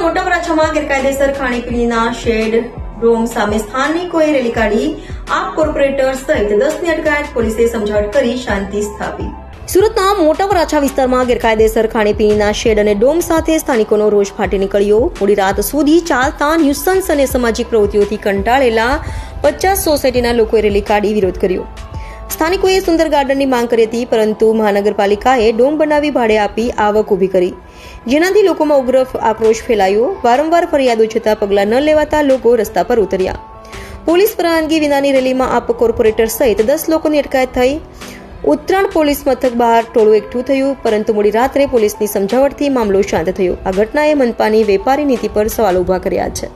મોટા વરાછામાં ગેરકાયદેસર ખાણીપીણીના shade dome સામે સ્થાનિકોએ રેલી કાઢી આપ કોર્પોરેટર સહિત 10ની અટકાયત. પોલીસે સમજાવટ કરી શાંતિ સ્થાપી. સુરતના મોટા વરાછા વિસ્તારમાં ગેરકાયદેસર ખાણીપીણીના શેડ અને ડોમ સાથે સ્થાનિકોનો રોષ ફાટી નીકળ્યો. મોડી રાત સુધી ચાલતા ન્યુસન્સ અને સામાજિક પ્રવૃત્તિઓથી કંટાળેલા 50 સોસાયટીના લોકોએ રેલી કાઢી વિરોધ કર્યો. સ્થાનિકોએ સુંદર ગાર્ડનની માંગ કરી હતી, પરંતુ મહાનગરપાલિકાએ ડોમ બનાવી ભાડે આપી આવક ઊભી કરી, જેનાથી લોકોમાં ઉગ્ર આક્રોશ ફેલાયો. વારંવાર ફરિયાદો છતાં પગલાં ન લેવાતા લોકો રસ્તા પર ઉતર્યા. પોલીસ પરવાનગી વિનાની રેલીમાં આપ કોર્પોરેટર સહિત 10 લોકોની અટકાયત થઈ. ઉત્તરાણ પોલીસ મથક બહાર ટોળું એકઠું થયું, પરંતુ મોડી રાત્રે પોલીસની સમજાવટથી મામલો શાંત થયો. આ ઘટનાએ મનપાની વેપારી નીતિ પર સવાલ ઉભા કર્યા છે.